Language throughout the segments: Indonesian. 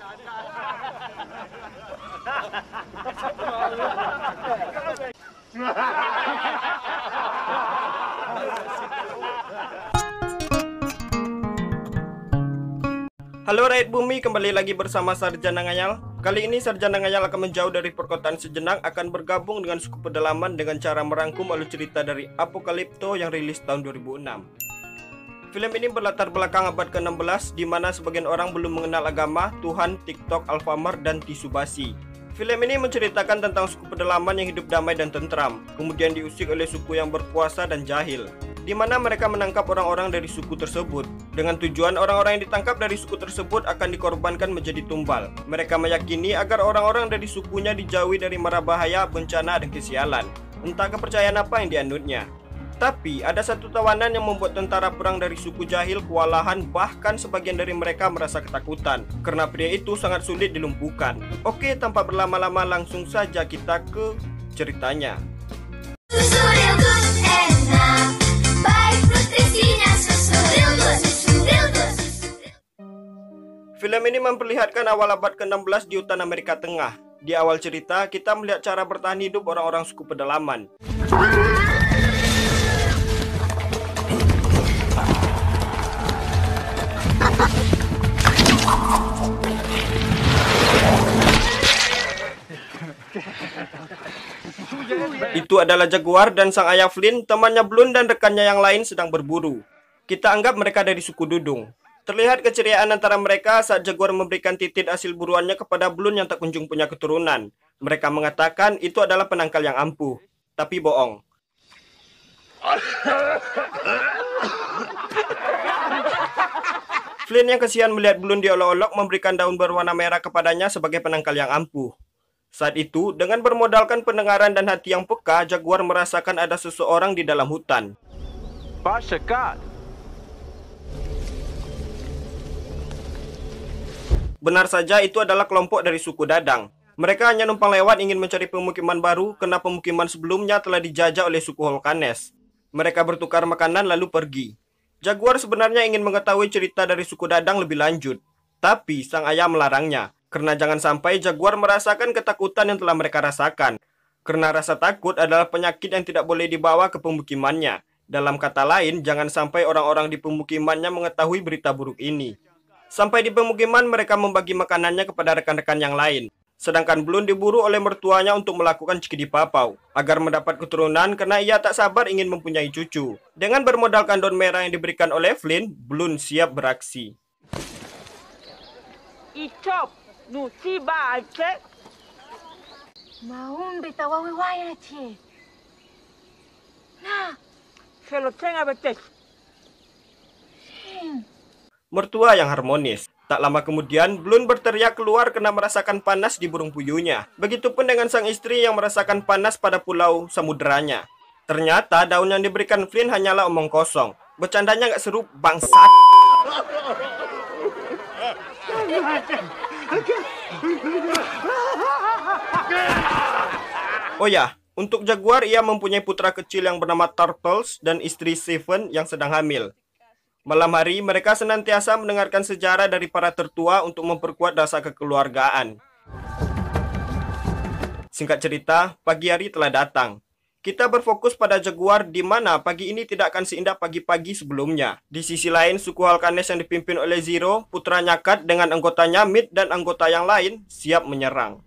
Halo rakyat bumi, kembali lagi bersama Sarjana Ngayal. Kali ini Sarjana Ngayal akan menjauh dari perkotaan sejenak, akan bergabung dengan suku pedalaman dengan cara merangkum alur cerita dari Apokalipto yang rilis tahun 2006. Film ini berlatar belakang abad ke-16, di mana sebagian orang belum mengenal agama, Tuhan, TikTok, Alfamart, dan Tsubasi. Film ini menceritakan tentang suku pedalaman yang hidup damai dan tentram, kemudian diusik oleh suku yang berkuasa dan jahil, di mana mereka menangkap orang-orang dari suku tersebut. Dengan tujuan orang-orang yang ditangkap dari suku tersebut akan dikorbankan menjadi tumbal. Mereka meyakini agar orang-orang dari sukunya dijauhi dari mara bahaya, bencana, dan kesialan. Entah kepercayaan apa yang dianutnya. Tapi ada satu tawanan yang membuat tentara perang dari suku jahil kewalahan, bahkan sebagian dari mereka merasa ketakutan karena pria itu sangat sulit dilumpuhkan. Oke, tanpa berlama-lama langsung saja kita ke ceritanya. Film ini memperlihatkan awal abad ke-16 di hutan Amerika Tengah. Di awal cerita, kita melihat cara bertahan hidup orang-orang suku pedalaman. Itu adalah Jaguar dan sang ayah Flynn, temannya Blun dan rekannya yang lain sedang berburu. Kita anggap mereka dari suku Dudung. Terlihat keceriaan antara mereka saat Jaguar memberikan titit hasil buruannya kepada Blun yang tak kunjung punya keturunan. Mereka mengatakan itu adalah penangkal yang ampuh, tapi bohong. Flynn yang kesian melihat Blun diolok-olok memberikan daun berwarna merah kepadanya sebagai penangkal yang ampuh. Saat itu, dengan bermodalkan pendengaran dan hati yang peka, Jaguar merasakan ada seseorang di dalam hutan. Benar saja, itu adalah kelompok dari suku Dadang. Mereka hanya numpang lewat ingin mencari pemukiman baru, karena pemukiman sebelumnya telah dijajah oleh suku Holkanes. Mereka bertukar makanan lalu pergi. Jaguar sebenarnya ingin mengetahui cerita dari suku Dadang lebih lanjut, tapi sang ayah melarangnya. Karena jangan sampai Jaguar merasakan ketakutan yang telah mereka rasakan. Karena rasa takut adalah penyakit yang tidak boleh dibawa ke pemukimannya. Dalam kata lain, jangan sampai orang-orang di pemukimannya mengetahui berita buruk ini. Sampai di pemukiman, mereka membagi makanannya kepada rekan-rekan yang lain. Sedangkan Blun diburu oleh mertuanya untuk melakukan cikidi papau, agar mendapat keturunan karena ia tak sabar ingin mempunyai cucu. Dengan bermodalkan daun merah yang diberikan oleh Flynn, Blun siap beraksi. Icop! Nusi ba cek. Maun betawawi waya cek. Nah, Selo cenga betek. Mertua yang harmonis. Tak lama kemudian, Blun berteriak keluar karena merasakan panas di burung puyuhnya. Begitupun dengan sang istri yang merasakan panas pada pulau samuderanya. Ternyata daun yang diberikan Flynn hanyalah omong kosong. Bercandanya nggak seru, bangsat. Oh ya, untuk Jaguar ia mempunyai putra kecil yang bernama Turtles dan istri Seven yang sedang hamil. Malam hari mereka senantiasa mendengarkan sejarah dari para tertua untuk memperkuat rasa kekeluargaan. Singkat cerita, pagi hari telah datang. Kita berfokus pada Jaguar di mana pagi ini tidak akan seindah pagi-pagi sebelumnya. Di sisi lain, suku Holkanes yang dipimpin oleh Zero, putranya Kat dengan anggotanya Mid dan anggota yang lain siap menyerang.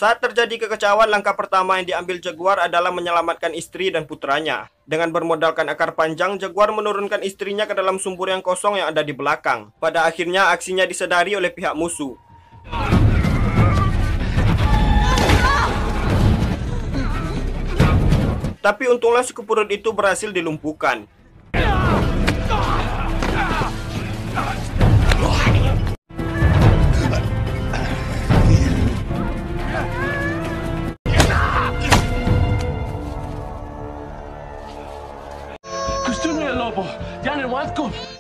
Saat terjadi kekecauan, langkah pertama yang diambil Jaguar adalah menyelamatkan istri dan putranya. Dengan bermodalkan akar panjang, Jaguar menurunkan istrinya ke dalam sumur yang kosong yang ada di belakang. Pada akhirnya, aksinya disadari oleh pihak musuh. Tapi untunglah suku Purut itu berhasil dilumpuhkan.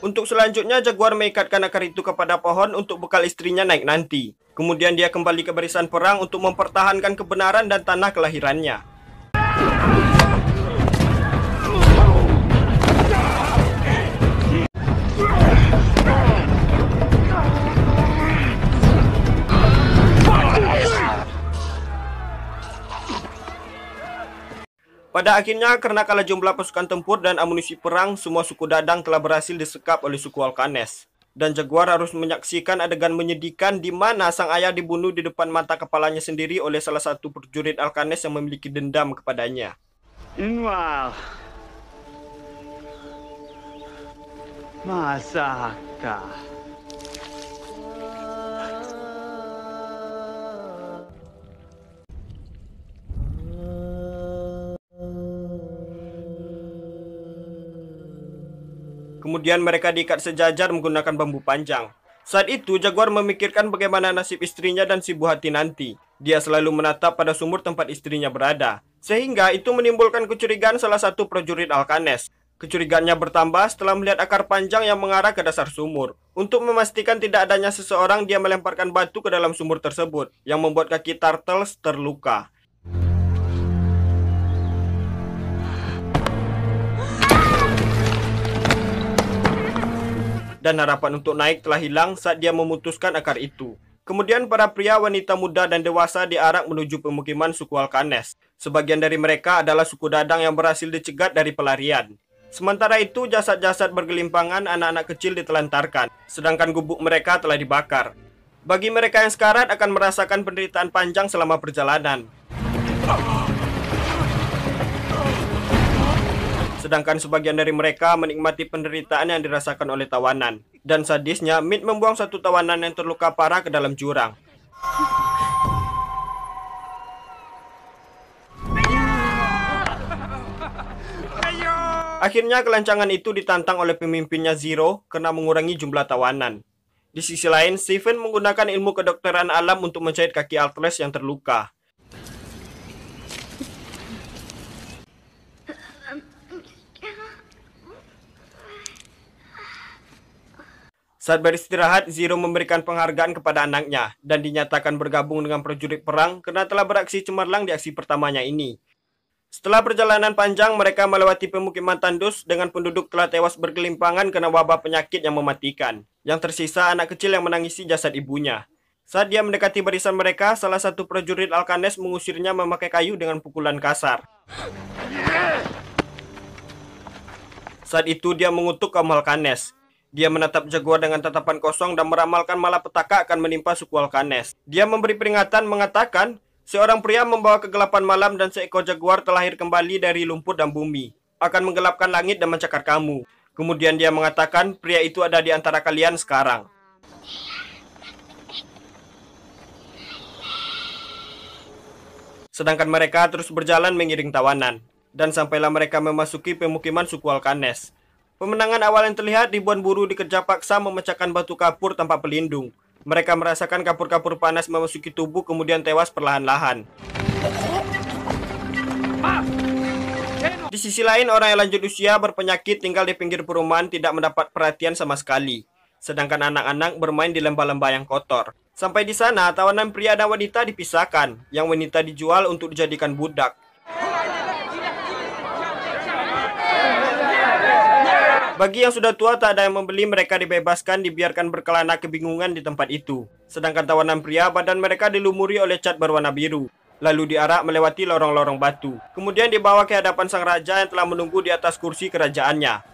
Untuk selanjutnya, Jaguar mengikatkan akar itu kepada pohon untuk bekal istrinya naik nanti. Kemudian dia kembali ke barisan perang untuk mempertahankan kebenaran dan tanah kelahirannya. Pada akhirnya, karena kalah jumlah pasukan tempur dan amunisi perang, semua suku Dadang telah berhasil disekap oleh suku Alkanes. Dan Jaguar harus menyaksikan adegan menyedihkan di mana sang ayah dibunuh di depan mata kepalanya sendiri oleh salah satu prajurit Alkanes yang memiliki dendam kepadanya. Noir. Masaka. Kemudian mereka diikat sejajar menggunakan bambu panjang. Saat itu, Jaguar memikirkan bagaimana nasib istrinya dan si buah hati nanti. Dia selalu menatap pada sumur tempat istrinya berada. Sehingga itu menimbulkan kecurigaan salah satu prajurit Alkanes. Kecurigaannya bertambah setelah melihat akar panjang yang mengarah ke dasar sumur. Untuk memastikan tidak adanya seseorang, dia melemparkan batu ke dalam sumur tersebut, yang membuat kaki Turtles terluka. Dan harapan untuk naik telah hilang saat dia memutuskan akar itu. Kemudian para pria, wanita muda, dan dewasa diarak menuju pemukiman suku Alkanes. Sebagian dari mereka adalah suku Dadang yang berhasil dicegat dari pelarian. Sementara itu, jasad-jasad bergelimpangan, anak-anak kecil ditelantarkan, sedangkan gubuk mereka telah dibakar. Bagi mereka yang sekarat akan merasakan penderitaan panjang selama perjalanan. Sedangkan sebagian dari mereka menikmati penderitaan yang dirasakan oleh tawanan. Dan sadisnya, Meat membuang satu tawanan yang terluka parah ke dalam jurang. Akhirnya kelancangan itu ditantang oleh pemimpinnya Zero karena mengurangi jumlah tawanan. Di sisi lain, Steven menggunakan ilmu kedokteran alam untuk menjahit kaki Atlas yang terluka. Saat beristirahat, Zero memberikan penghargaan kepada anaknya dan dinyatakan bergabung dengan prajurit perang karena telah beraksi cemerlang di aksi pertamanya ini. Setelah perjalanan panjang, mereka melewati pemukiman tandus dengan penduduk telah tewas bergelimpangan karena wabah penyakit yang mematikan. Yang tersisa anak kecil yang menangisi jasad ibunya. Saat dia mendekati barisan mereka, salah satu prajurit Alkanes mengusirnya memakai kayu dengan pukulan kasar. Saat itu dia mengutuk kaum Alkanes. Dia menatap Jaguar dengan tatapan kosong dan meramalkan malapetaka akan menimpa suku Alkanes. Dia memberi peringatan mengatakan, seorang pria membawa kegelapan malam dan seekor Jaguar terlahir kembali dari lumpur dan bumi. Akan menggelapkan langit dan mencakar kamu. Kemudian dia mengatakan, pria itu ada di antara kalian sekarang. Sedangkan mereka terus berjalan mengiring tawanan. Dan sampailah mereka memasuki pemukiman suku Alkanes. Pemenangan awal yang terlihat, ribuan buruh dikerja paksa memecahkan batu kapur tanpa pelindung. Mereka merasakan kapur-kapur panas memasuki tubuh kemudian tewas perlahan-lahan. Di sisi lain, orang yang lanjut usia berpenyakit tinggal di pinggir perumahan tidak mendapat perhatian sama sekali. Sedangkan anak-anak bermain di lembah-lembah yang kotor. Sampai di sana, tawanan pria dan wanita dipisahkan. Yang wanita dijual untuk dijadikan budak. Bagi yang sudah tua tak ada yang membeli, mereka dibebaskan, dibiarkan berkelana kebingungan di tempat itu. Sedangkan tawanan pria, badan mereka dilumuri oleh cat berwarna biru. Lalu diarak melewati lorong-lorong batu. Kemudian dibawa ke hadapan sang raja yang telah menunggu di atas kursi kerajaannya.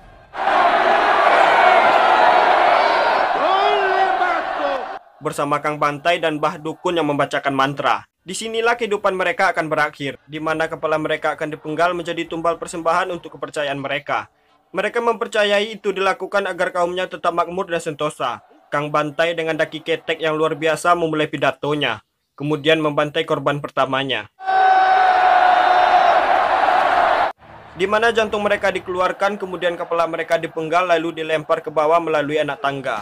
Bersama Kang Bantai dan Bah Dukun yang membacakan mantra. Disinilah kehidupan mereka akan berakhir, di mana kepala mereka akan dipenggal menjadi tumbal persembahan untuk kepercayaan mereka. Mereka mempercayai itu dilakukan agar kaumnya tetap makmur dan sentosa. Kang Bantai dengan daki ketek yang luar biasa memulai pidatonya. Kemudian membantai korban pertamanya. Di mana jantung mereka dikeluarkan, kemudian kepala mereka dipenggal lalu dilempar ke bawah melalui anak tangga.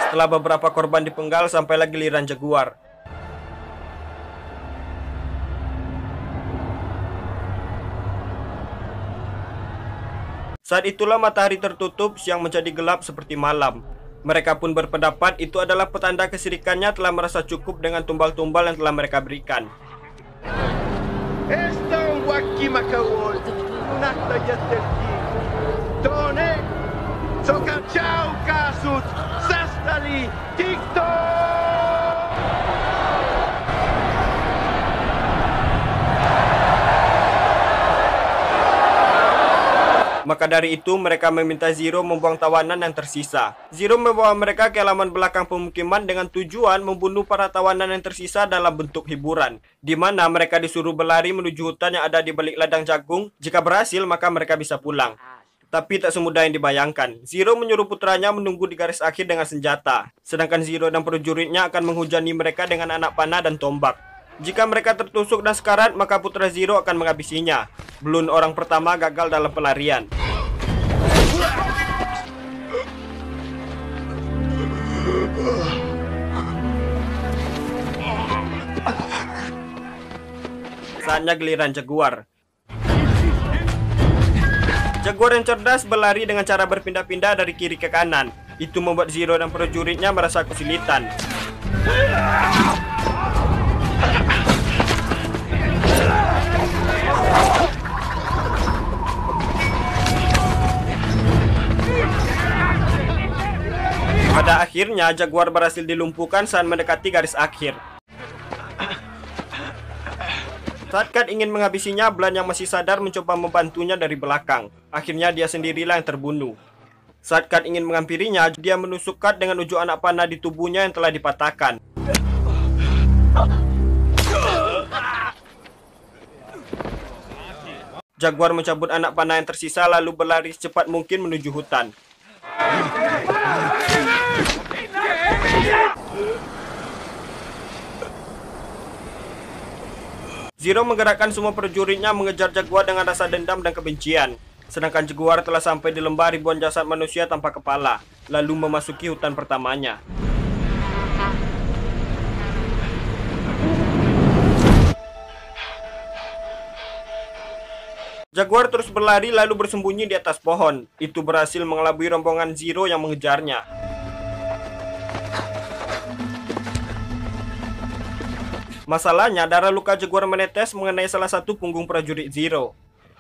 Setelah beberapa korban dipenggal, sampailah giliran Jaguar. Saat itulah matahari tertutup, siang menjadi gelap seperti malam. Mereka pun berpendapat itu adalah petanda kesirikannya telah merasa cukup dengan tumbal-tumbal yang telah mereka berikan. Victory! TikTok! Maka dari itu mereka meminta Zero membuang tawanan yang tersisa. Zero membawa mereka ke halaman belakang pemukiman dengan tujuan membunuh para tawanan yang tersisa dalam bentuk hiburan, di mana mereka disuruh berlari menuju hutan yang ada di balik ladang jagung. Jika berhasil maka mereka bisa pulang. Tapi tak semudah yang dibayangkan. Zero menyuruh putranya menunggu di garis akhir dengan senjata, sedangkan Zero dan prajuritnya akan menghujani mereka dengan anak panah dan tombak. Jika mereka tertusuk dan sekarat, maka putra Zero akan menghabisinya. Bloon orang pertama gagal dalam pelarian. Saatnya giliran Jaguar. Jaguar yang cerdas berlari dengan cara berpindah-pindah dari kiri ke kanan. Itu membuat Zero dan prajuritnya merasa kesulitan. Pada akhirnya, Jaguar berhasil dilumpuhkan saat mendekati garis akhir. Saat Kat ingin menghabisinya, Blan yang masih sadar mencoba membantunya dari belakang. Akhirnya dia sendirilah yang terbunuh. Saat Kat ingin menghampirinya, dia menusuk Kat dengan ujung anak panah di tubuhnya yang telah dipatahkan. Jaguar mencabut anak panah yang tersisa lalu berlari secepat mungkin menuju hutan. Zero menggerakkan semua prajuritnya mengejar Jaguar dengan rasa dendam dan kebencian. Sedangkan Jaguar telah sampai di lembah ribuan jasad manusia tanpa kepala, lalu memasuki hutan pertamanya. Jaguar terus berlari lalu bersembunyi di atas pohon. Itu berhasil mengelabui rombongan Zero yang mengejarnya. Masalahnya, darah luka Jaguar menetes mengenai salah satu punggung prajurit Zero.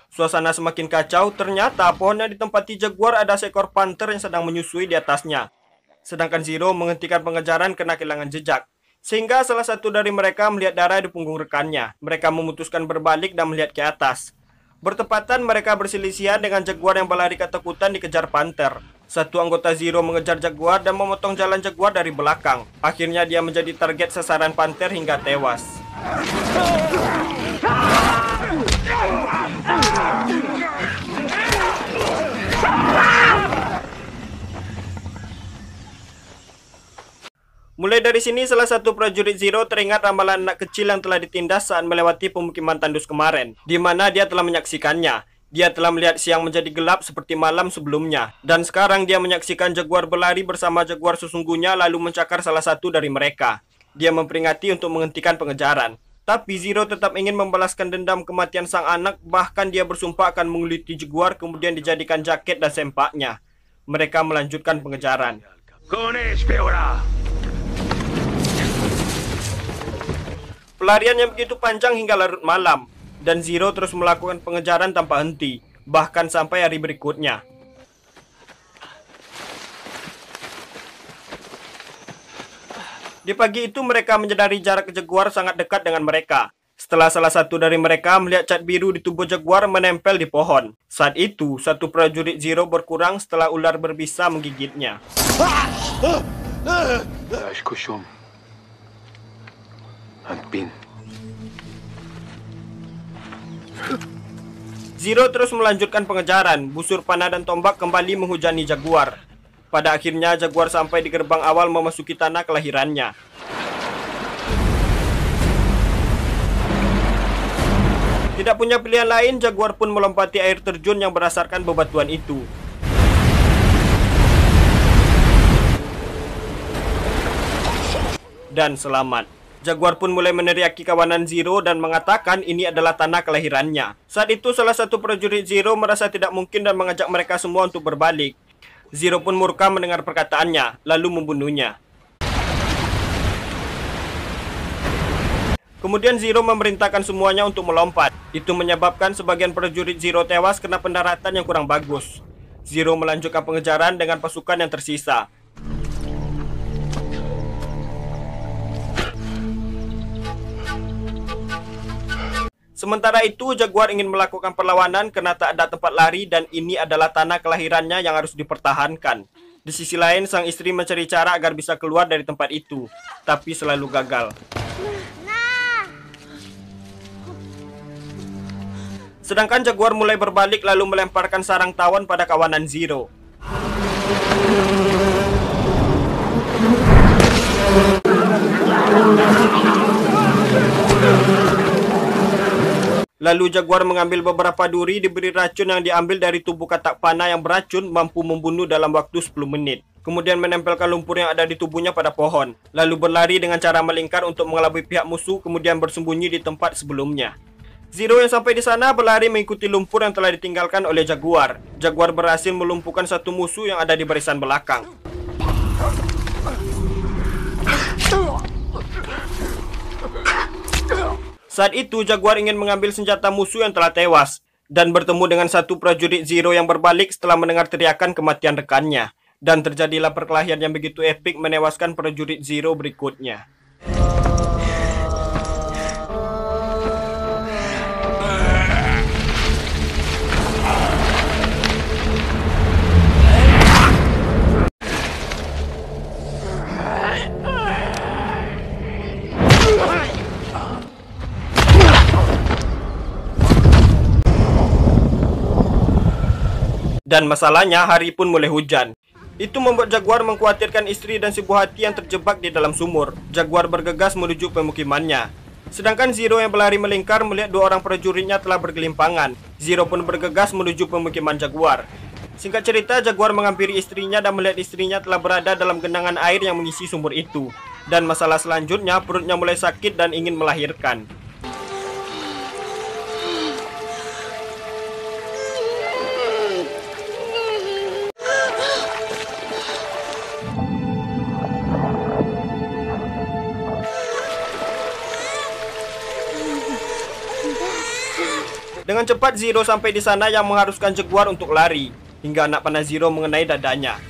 Suasana semakin kacau, ternyata pohon yang ditempati Jaguar ada seekor panter yang sedang menyusui di atasnya. Sedangkan Zero menghentikan pengejaran karena kehilangan jejak. Sehingga salah satu dari mereka melihat darah di punggung rekannya. Mereka memutuskan berbalik dan melihat ke atas. Bertepatan mereka berselisihan dengan Jaguar yang berlari ketakutan dikejar panter. Satu anggota Zero mengejar Jaguar dan memotong jalan Jaguar dari belakang. Akhirnya dia menjadi target sasaran panter hingga tewas. Mulai dari sini salah satu prajurit Zero teringat ramalan anak kecil yang telah ditindas saat melewati pemukiman tandus kemarin, di mana dia telah menyaksikannya. Dia telah melihat siang menjadi gelap seperti malam sebelumnya. Dan sekarang dia menyaksikan Jaguar berlari bersama Jaguar sesungguhnya lalu mencakar salah satu dari mereka. Dia memperingati untuk menghentikan pengejaran. Tapi Zero tetap ingin membalaskan dendam kematian sang anak. Bahkan dia bersumpah akan menguliti Jaguar kemudian dijadikan jaket dan sempaknya. Mereka melanjutkan pengejaran. Pelarian yang begitu panjang hingga larut malam. Dan Zero terus melakukan pengejaran tanpa henti, bahkan sampai hari berikutnya. Di pagi itu mereka menyadari jarak Jaguar sangat dekat dengan mereka. Setelah salah satu dari mereka melihat cat biru di tubuh Jaguar menempel di pohon. Saat itu, satu prajurit Zero berkurang setelah ular berbisa menggigitnya. Zero terus melanjutkan pengejaran. Busur panah dan tombak kembali menghujani Jaguar. Pada akhirnya Jaguar sampai di gerbang awal memasuki tanah kelahirannya. Tidak punya pilihan lain, Jaguar pun melompati air terjun yang berdasarkan bebatuan itu. Dan selamat. Jaguar pun mulai meneriaki kawanan Zero dan mengatakan ini adalah tanah kelahirannya. Saat itu salah satu prajurit Zero merasa tidak mungkin dan mengajak mereka semua untuk berbalik. Zero pun murka mendengar perkataannya, lalu membunuhnya. Kemudian Zero memerintahkan semuanya untuk melompat. Itu menyebabkan sebagian prajurit Zero tewas karena pendaratan yang kurang bagus. Zero melanjutkan pengejaran dengan pasukan yang tersisa. Sementara itu, Jaguar ingin melakukan perlawanan karena tak ada tempat lari dan ini adalah tanah kelahirannya yang harus dipertahankan. Di sisi lain, sang istri mencari cara agar bisa keluar dari tempat itu, tapi selalu gagal. Sedangkan Jaguar mulai berbalik lalu melemparkan sarang tawon pada kawanan Zero. Lalu Jaguar mengambil beberapa duri diberi racun yang diambil dari tubuh katak panah yang beracun mampu membunuh dalam waktu 10 menit. Kemudian menempelkan lumpur yang ada di tubuhnya pada pohon. Lalu berlari dengan cara melingkar untuk mengelabui pihak musuh kemudian bersembunyi di tempat sebelumnya. Zero yang sampai di sana berlari mengikuti lumpur yang telah ditinggalkan oleh Jaguar. Jaguar berhasil melumpuhkan satu musuh yang ada di barisan belakang. Saat itu Jaguar ingin mengambil senjata musuh yang telah tewas dan bertemu dengan satu prajurit Zero yang berbalik setelah mendengar teriakan kematian rekannya. Dan terjadilah perkelahian yang begitu epik menewaskan prajurit Zero berikutnya. Dan masalahnya hari pun mulai hujan. Itu membuat Jaguar mengkhawatirkan istri dan si buah hati yang terjebak di dalam sumur. Jaguar bergegas menuju pemukimannya. Sedangkan Zero yang berlari melingkar melihat dua orang prajuritnya telah bergelimpangan. Zero pun bergegas menuju pemukiman Jaguar. Singkat cerita, Jaguar menghampiri istrinya dan melihat istrinya telah berada dalam genangan air yang mengisi sumur itu. Dan masalah selanjutnya, perutnya mulai sakit dan ingin melahirkan. Dengan cepat Zero sampai di sana yang mengharuskan Jaguar untuk lari, hingga anak panah Zero mengenai dadanya.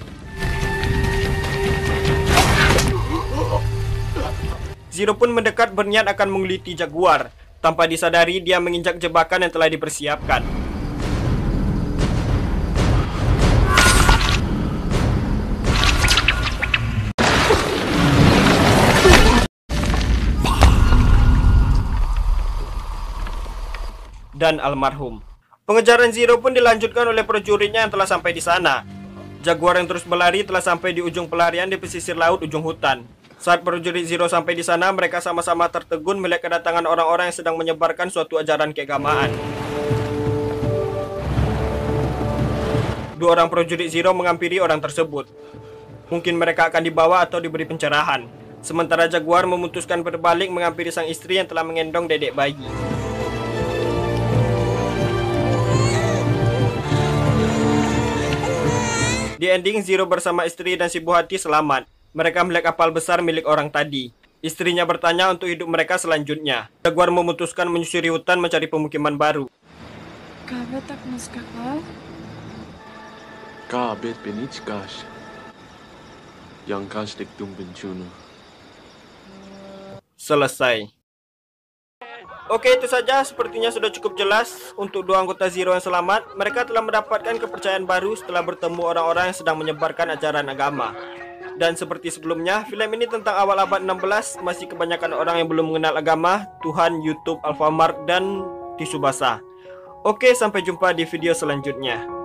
Zero pun mendekat berniat akan menguliti Jaguar. Tanpa disadari dia menginjak jebakan yang telah dipersiapkan. Dan almarhum. Pengejaran Zero pun dilanjutkan oleh prajuritnya yang telah sampai di sana. Jaguar yang terus berlari telah sampai di ujung pelarian di pesisir laut ujung hutan. Saat prajurit Zero sampai di sana, mereka sama-sama tertegun melihat kedatangan orang-orang yang sedang menyebarkan suatu ajaran keagamaan. Dua orang prajurit Zero menghampiri orang tersebut. Mungkin mereka akan dibawa atau diberi pencerahan. Sementara Jaguar memutuskan berbalik menghampiri sang istri yang telah mengendong dedek bayi. Di ending, Zero bersama istri dan si buah hati selamat. Mereka melihat kapal besar milik orang tadi. Istrinya bertanya untuk hidup mereka selanjutnya. Jaguar memutuskan menyusuri hutan mencari pemukiman baru. Kahve tak maskakal? Kabet penitskas. Yang kastik tumbencuno. Selesai. Oke, itu saja. Sepertinya sudah cukup jelas. Untuk dua anggota Zero yang selamat, mereka telah mendapatkan kepercayaan baru setelah bertemu orang-orang yang sedang menyebarkan ajaran agama. Dan seperti sebelumnya, film ini tentang awal abad 16, masih kebanyakan orang yang belum mengenal agama, Tuhan, YouTube, Alfamart, dan tisu basah. Oke, sampai jumpa di video selanjutnya.